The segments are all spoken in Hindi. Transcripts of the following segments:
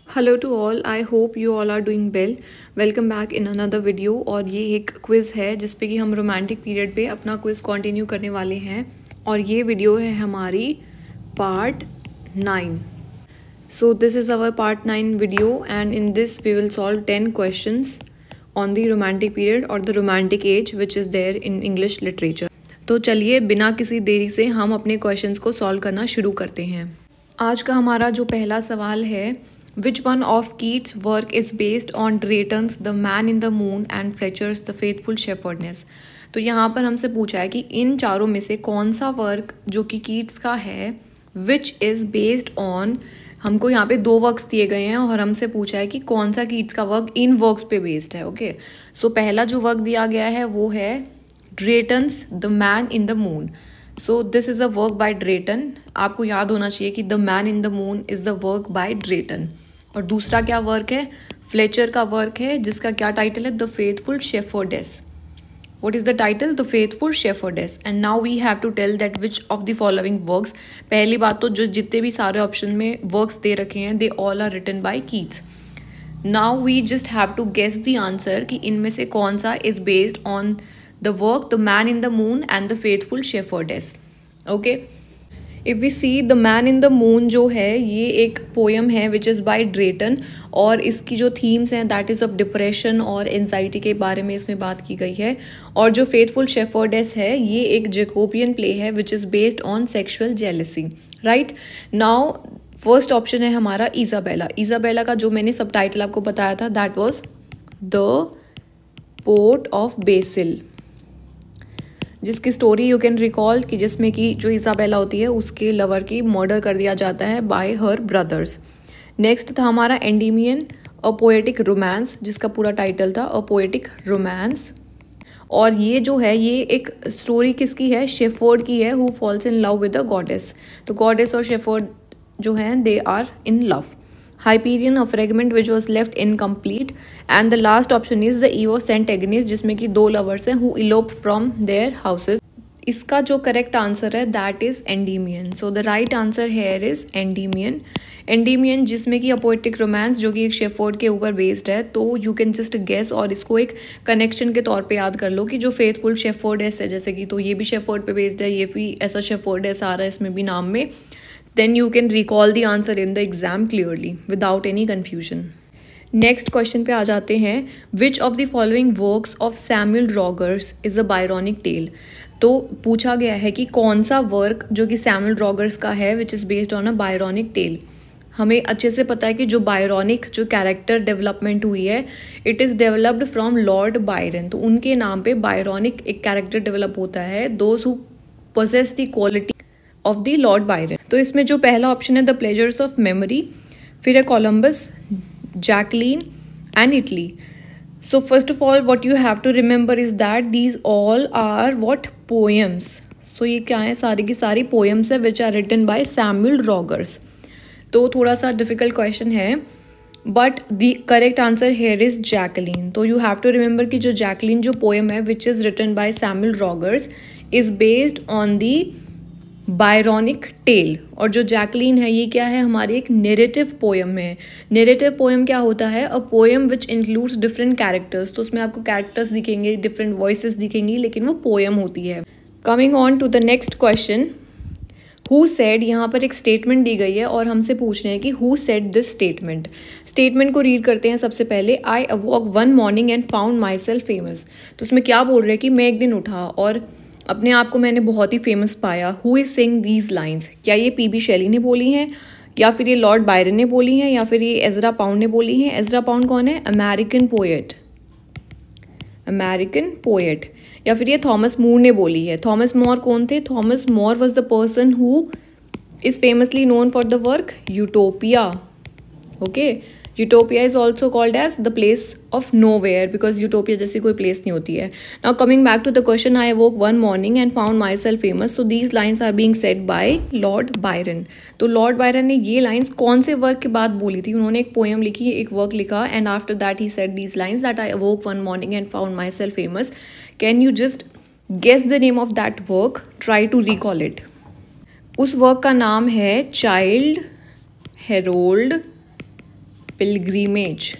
Hello to all, I hope you all are doing well. Welcome back in another video. और ये एक क्विज़ है जिसपे कि हम रोमांटिक पीरियड पे अपना क्विज़ कंटिन्यू करने वाले हैं। और ये वीडियो है हमारी part 9। So this is our part 9 video and in this we will solve 10 questions on the romantic period और the romantic age which is there in English literature. तो चलिए बिना किसी देरी से हम अपने क्वेश्चंस को सॉल्व करना शुरू करते हैं। आज का हमारा जो पहला सवाल है, Which one of Keats' work is based on Drayton's The Man in the Moon and Fletcher's The Faithful Shepherdess? तो यहाँ पर हमसे पूछा है कि इन चारों में से कौन सा वर्क जो कि कीट्स का है which is based on, हमको यहाँ पे दो वर्क्स दिए गए हैं और हमसे पूछा है कि कौन सा कीट्स का वर्क इन वर्क्स पे बेस्ड है। ओके, सो पहला जो वर्क दिया गया है वो है Drayton's the man in the moon. So this is a work by Drayton. आपको याद होना चाहिए कि the man in the moon is the work by Drayton. और दूसरा क्या वर्क है? फ्लेचर का वर्क है जिसका क्या टाइटल है? The faithful shepherdess. What is the title? The faithful shepherdess. And now we have to tell that which of the following works. पहली बात तो जो जितने भी सारे ऑप्शन में वर्क्स दे रखे हैं they all are written by Keats. Now we just have to guess the answer कि इनमें से कौन सा is based on the work the man in the moon and the faithful shepherdess. Okay, if we see the man in the moon जो है ये एक पोएम है विच इज़ बाय ड्रेटन और इसकी जो थीम्स हैं दैट इज़ ऑफ डिप्रेशन और एंजाइटी के बारे में इसमें बात की गई है। और जो फेथफुल शेफर्डेस है ये एक जैकोबियन प्ले है which is based on sexual jealousy. Right now first option है हमारा इजाबेला। इजाबेला का जो मैंने सब टाइटल आपको बताया था that was the port of BECIL, जिसकी स्टोरी यू कैन रिकॉल कि जिसमें कि जो इजाबेला होती है उसके लवर की मर्डर कर दिया जाता है बाय हर ब्रदर्स। नेक्स्ट था हमारा एंडीमियन अ पोएटिक रोमांस, जिसका पूरा टाइटल था अ पोएटिक रोमांस। और ये जो है ये एक स्टोरी किसकी है? शेफर्ड की है, who falls in love with the goddess. तो गॉडेस और शेफर्ड जो हैं they are in love. Hyperion, a fragment which was left incomplete. And the last option is the Eve of Saint Agnes, जिसमें कि दो लवर्स हैं who elope from their houses. इसका जो करेक्ट आंसर है that is Endymion. So the right answer here is Endymion. Endymion जिसमें कि अ पोएटिक रोमांस जो कि एक शेफर्ड के ऊपर बेस्ड है। तो यू कैन जस्ट गेस और इसको एक कनेक्शन के तौर पे याद कर लो कि जो फेथफुल शेफर्डेस है जैसे कि, तो ये भी शेफर्ड पे बेस्ड है, ये भी ऐसा शेफर्डेस आ रहा है इसमें भी नाम में। then you can recall the answer in the exam clearly without any confusion. Next question पे आ जाते हैं। Which of the following works of Samuel Rogers is a Byronic tale. तो पूछा गया है कि कौन सा वर्क जो कि सैमुअल रॉगर्स का है which is based on a Byronic tale. हमें अच्छे से पता है कि जो बायरॉनिक जो कैरेक्टर डेवलपमेंट हुई है it is developed from Lord Byron. तो उनके नाम पे बायरॉनिक एक कैरेक्टर डेवलप होता है, those who possess the quality of the Lord Byron. तो इसमें जो पहला ऑप्शन है द प्लेजर्स ऑफ मेमोरी, फिर है Columbus, Jacqueline and Italy. So first of all what you have to remember is that these all are what poems. So ये क्या है? सारी की सारी पोएम्स है which are written by Samuel Rogers. तो थोड़ा सा डिफिकल्ट क्वेश्चन है but the correct answer here is Jacqueline. तो यू हैव टू रिमेंबर कि जो जैकलीन जो पोएम है which is written by Samuel Rogers is based on the Byronic tale. और जो जैकलीन है ये क्या है? हमारी एक नेरेटिव पोएम है। नेरेटिव पोएम क्या होता है? A poem which includes different characters. तो उसमें आपको कैरेक्टर्स दिखेंगे, डिफरेंट वॉइसेस दिखेंगी, लेकिन वो पोएम होती है। Coming on to the next question, who said. यहाँ पर एक स्टेटमेंट दी गई है और हमसे पूछ रहे हैं कि who said this statement. Statement को रीड करते हैं सबसे पहले। I awoke one morning and found myself famous. तो उसमें क्या बोल रहे हैं कि मैं एक दिन उठा और अपने आप को मैंने बहुत ही फेमस पाया। Who is saying these lines. क्या ये पीबी शेली ने बोली हैं, या फिर ये लॉर्ड बायरन ने बोली हैं, या फिर ये एजरा पाउंड ने बोली हैं? एजरा पाउंड कौन है? American poet, American poet. या फिर ये थॉमस मूर ने बोली है। थॉमस मोर कौन थे? Thomas More was the person who is famously known for the work Utopia. Okay, Utopia is also called as the place of nowhere because Utopia जैसी कोई प्लेस नहीं होती है। Now coming back to the question, I woke one morning and found myself famous. So these lines are being said by Lord Byron. तो लॉर्ड बायरन ने ये लाइन्स कौन से वर्क के बाद बोली थी? उन्होंने एक पोएम लिखी, एक वर्क लिखा and after that he said these lines that I woke one morning and found myself famous. Can you just guess the name of that work? Try to recall it. उस वर्क का नाम है Childe Harold Pilgrimage,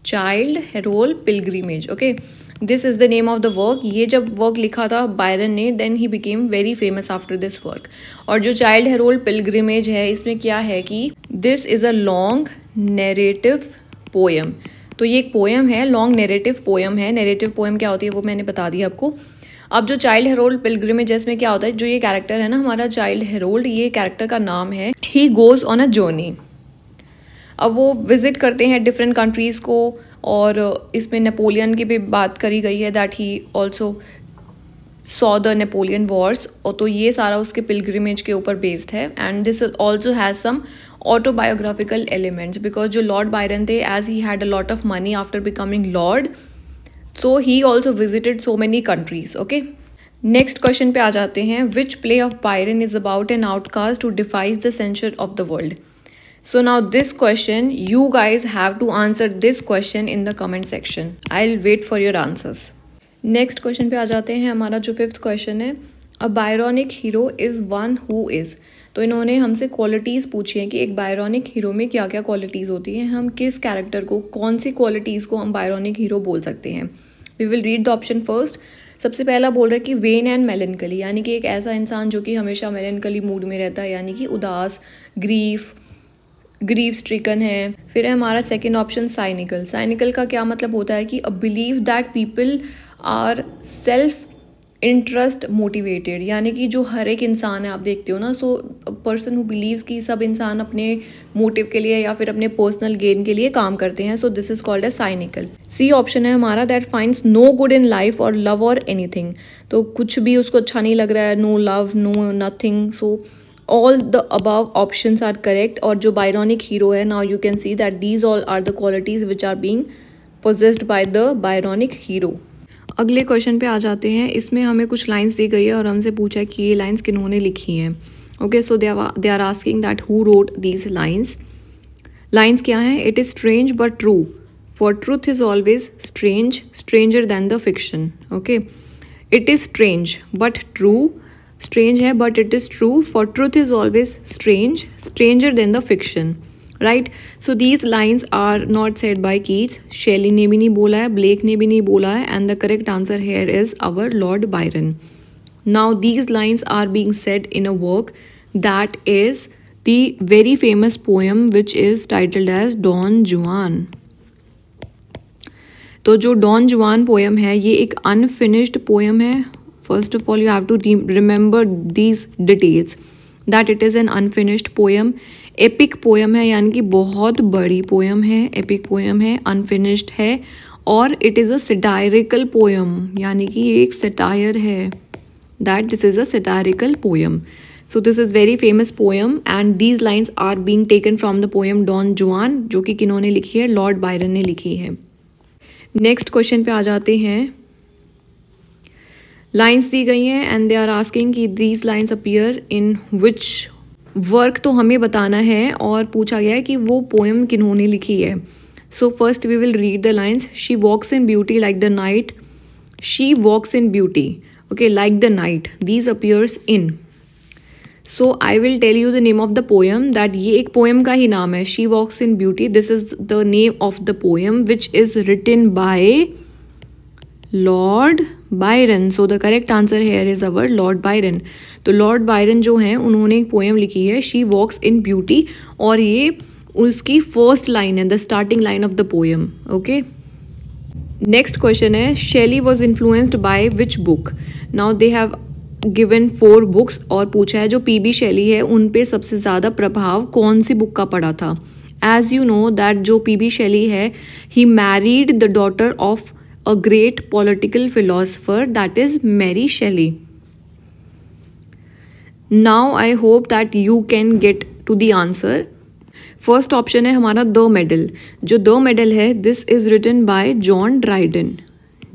Childe Harold Pilgrimage. Okay, this is the name of the work. ये जब वर्क लिखा था बायरन ने, then he became very famous after this work. और जो चाइल्ड हेरोल्ड पिलग्रीमेज है, इसमें क्या है कि this is a long narrative poem. तो ये एक पोएम है, लॉन्ग नैरेटिव पोएम है। नैरेटिव पोएम क्या होती है वो मैंने बता दिया आपको। अब जो चाइल्ड हेरोल्ड पिलग्रिमेज में क्या होता है, जो ये कैरेक्टर है ना हमारा चाइल्ड हेरोल्ड, ये कैरेक्टर का नाम है। He goes on a journey. अब वो विजिट करते हैं डिफरेंट कंट्रीज को, और इसमें नेपोलियन की भी बात करी गई है, that he also saw the Napoleon Wars. और तो ये सारा उसके पिलग्रिमेज के ऊपर बेस्ड है। And this also has some autobiographical elements, because जो लॉर्ड बायरन थे, as he had a lot of money after becoming Lord, so he also visited so many countries. Okay, next question पे आ जाते हैं। Which play of Byron is about an outcast who defies the censure of the world? So now this question, you guys have to answer this question in the comment section. I'll wait for your answers. Next question पे आ जाते हैं। हमारा जो 5th question है, a Byronic hero is one who is। तो इन्होंने हमसे क्वालिटीज़ पूछी हैं कि एक बायरॉनिक हीरो में क्या क्या क्वालिटीज़ होती हैं, हम किस कैरेक्टर को, कौन सी क्वालिटीज़ को हम बायरॉनिक हीरो बोल सकते हैं। We will read the option first. सबसे पहला बोल रहा है कि वेन एंड मेलनकली, यानी कि एक ऐसा इंसान जो कि हमेशा मेलनकली मूड में रहता है, यानी कि उदास, ग्रीफ स्ट्रिकन है। फिर है हमारा सेकेंड ऑप्शन साइनिकल। साइनिकल का क्या मतलब होता है कि a believe that people are self interest motivated, यानी कि जो हर एक इंसान है, आप देखते हो ना, सो पर्सन हु बिलीव्स कि सब इंसान अपने मोटिव के लिए या फिर अपने पर्सनल गेन के लिए काम करते हैं। So this is called as cynical. C option है हमारा that finds no good in life और लव और एनीथिंग। तो कुछ भी उसको अच्छा नहीं लग रहा है, no love, no nothing. So all the above options are correct। और जो बायरॉनिक हीरो है, now you can see that these all are the qualities which are being possessed by the Byronic hero। अगले क्वेश्चन पे आ जाते हैं। इसमें हमें कुछ लाइंस दी गई है और हमसे पूछा है कि ये लाइंस किन्होंने लिखी हैं। Okay, so they are asking that who wrote these lines. Lines क्या हैं? It is strange but true, for truth is always strange, stranger than the fiction. Okay, it is strange but true, strange है but it is true, for truth is always strange, stranger than the fiction. Right, so these lines are not said by Keats. Shelley ने भी नहीं बोला है, ब्लेक ने भी नहीं बोला है, and the correct answer here is our Lord Byron. Now these lines are being said in a work that is the very famous poem which is titled as Don Juan. तो जो डॉन जुआन पोएम है, ये एक अनफिनिश्ड पोएम है। First of all, you have to remember these details that it is an unfinished poem। epic poem है, यानी कि बहुत बड़ी poem है, epic poem है, unfinished है, और it is a satirical poem, यानी कि एक satire है, that this is a satirical poem। So this is very famous poem and these lines are being taken from the poem Don Juan, जो कि किन्होंने लिखी है? लॉर्ड बायरन ने लिखी है। नेक्स्ट क्वेश्चन पे आ जाते हैं। लाइन्स दी गई हैं एंड दे आर आस्किंग कि these lines appear in which work. तो हमें बताना है और पूछा गया है कि वो पोएम किन्होंने लिखी है। So first we will read the lines. She walks in beauty like the night, she walks in beauty, okay, like the night, these appears in. So I will tell you the name of the poem, that ये एक पोएम का ही नाम है, she walks in beauty. This is the name of the poem which is written by Lord Byron. So the correct answer here is our Lord Byron. तो लॉर्ड बायरन जो हैं, उन्होंने एक पोएम लिखी है शी वॉक्स इन ब्यूटी, और ये उसकी फर्स्ट लाइन है, the starting line of the poem. Okay, next question है Shelley was influenced by which book. Now they have given 4 books और पूछा है जो पीबी शेली है उन पे सबसे ज़्यादा प्रभाव कौन सी बुक का पड़ा था। एज यू नो दैट जो पीबी शेली है, he married the daughter of a great political philosopher, that is Mary Shelley। Now I hope that you can get to the answer। First option है हमारा द मेडल। जो द मेडल है, this is written by John Dryden,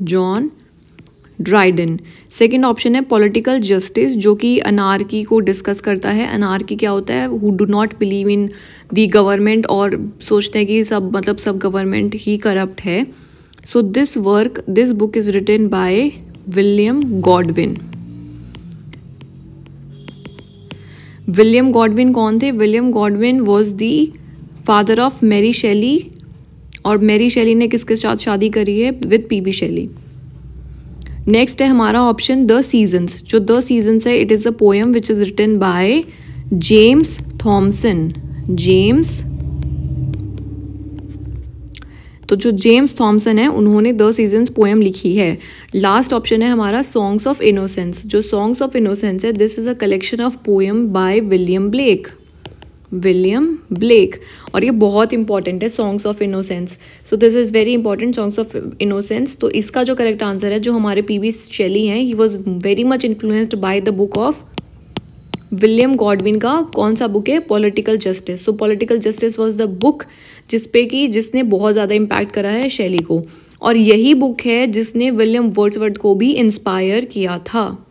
John Dryden. Second option है पॉलिटिकल जस्टिस, जो कि अनार्की को डिस्कस करता है। अनार्की क्या होता है? Who do not believe in the government, और सोचते हैं कि सब गवर्नमेंट ही करप्ट है। So this book is written by William Godwin। William Godwin कौन थे? William Godwin was the father of Mary Shelley, और मैरी शेली ने किसके साथ शादी करी है? With PB Shelley. नेक्स्ट है हमारा ऑप्शन द सीजन्स। जो द सीजन्स है, it is a poem which is written by James Thomson. तो जो जेम्स थॉमसन है उन्होंने द सीजन्स पोएम लिखी है। लास्ट ऑप्शन है हमारा सॉन्ग्स ऑफ इनोसेंस। जो सॉन्ग्स ऑफ इनोसेंस है, this is a collection of poem by William Blake. और ये बहुत इंपॉर्टेंट है, songs of innocence. So this is very important, songs of innocence. तो इसका जो करेक्ट आंसर है, जो हमारे पीबी शेली हैं, he was very much influenced by the book of William Godwin का कौन सा बुक है? Political justice. So political justice was the book जिसने बहुत ज़्यादा इम्पैक्ट करा है शेली को, और यही बुक है जिसने विलियम वर्ड्सवर्थ को भी इंस्पायर किया था।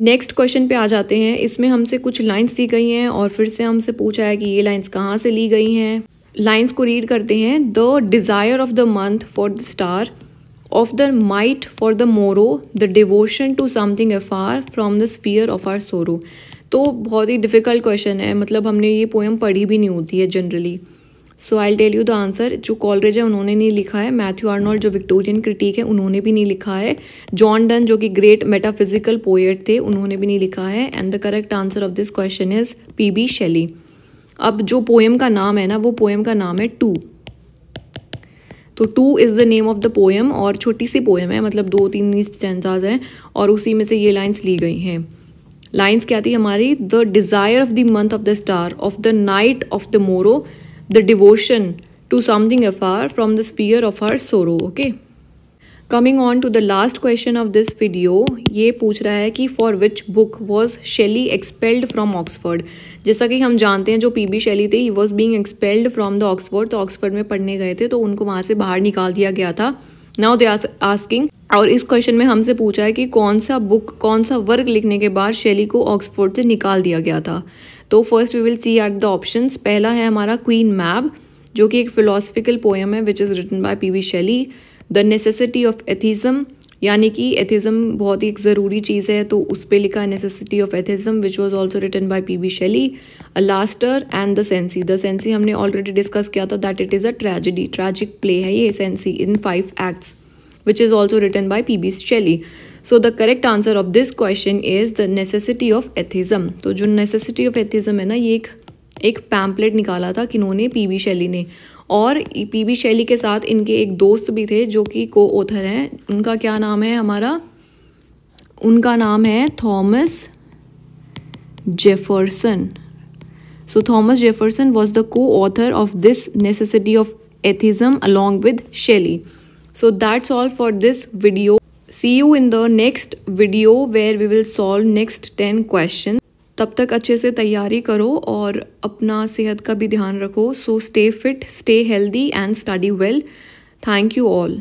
नेक्स्ट क्वेश्चन पे आ जाते हैं। इसमें हमसे कुछ लाइंस दी गई हैं और फिर से हमसे पूछा है कि ये लाइंस कहाँ से ली गई हैं। लाइंस को रीड करते हैं। The desire of the moth for the star, of the night for the morrow, the devotion to something afar from the sphere of our sorrow. तो बहुत ही डिफ़िकल्ट क्वेश्चन है, मतलब हमने ये पोएम पढ़ी भी नहीं होती है generally. So I tell you the answer. जो कॉलरेज है उन्होंने नहीं लिखा है, मैथ्यू आर्नोल्ड जो विक्टोरियन क्रिटिक है उन्होंने भी नहीं लिखा है, जॉन डन जो कि ग्रेट मेटाफिजिकल पोएट थे उन्होंने भी नहीं लिखा है, and the correct answer of this question is P B Shelley. अब जो पोएम का नाम है ना, वो पोएम का नाम है टू। तो two is the name of the poem, और छोटी सी पोएम है, मतलब 2-3 स्टैंजाज हैं, और उसी में से ये लाइन्स ली गई हैं। लाइन्स क्या थी हमारी? The desire of the moth of the star, of the night of the morrow, the devotion to something afar from the sphere of our sorrow. Okay, coming on to the last question of this video. ये पूछ रहा है कि for which book was Shelley expelled from Oxford. जैसा कि हम जानते हैं जो पीबी शेली थे, he was being expelled from the Oxford. तो ऑक्सफोर्ड में पढ़ने गए थे तो उनको वहाँ से बाहर निकाल दिया गया था। नाउ दे आर आस्किंग, और इस क्वेश्चन में हमसे पूछा है कि कौन सा वर्क लिखने के बाद शेली को ऑक्सफोर्ड से निकाल दिया गया था। तो first we will see at the options. पहला है हमारा क्वीन मैब, जो कि एक फिलोसफिकल पोएम है which is written by P B Shelley. The necessity of atheism, यानी कि एथिज्म बहुत ही एक ज़रूरी चीज़ है, तो उस पर लिखा है necessity of atheism, which was also written by P B Shelley. Alastor and the Cenci. The Cenci हमने ऑलरेडी डिस्कस किया था, that it is a tragedy, tragic play है ये Cenci in 5 acts, which is also written by P.B. Shelley. So the correct answer of this question is the necessity of atheism. तो जो necessity of atheism है ना, ये एक पैम्पलेट निकाला था किन्होंने? पीबी शेली ने। और पीबी शेली के साथ इनके एक दोस्त भी थे जो कि को ऑथर हैं। उनका क्या नाम है हमारा? उनका नाम है Thomas Jefferson. So Thomas Jefferson was the co-author of this necessity of atheism along with Shelley. So that's all for this video. See you in the next video where we will solve next 10 questions. तब तक अच्छे से तैयारी करो और अपना सेहत का भी ध्यान रखो. So stay fit, stay healthy and study well. Thank you all.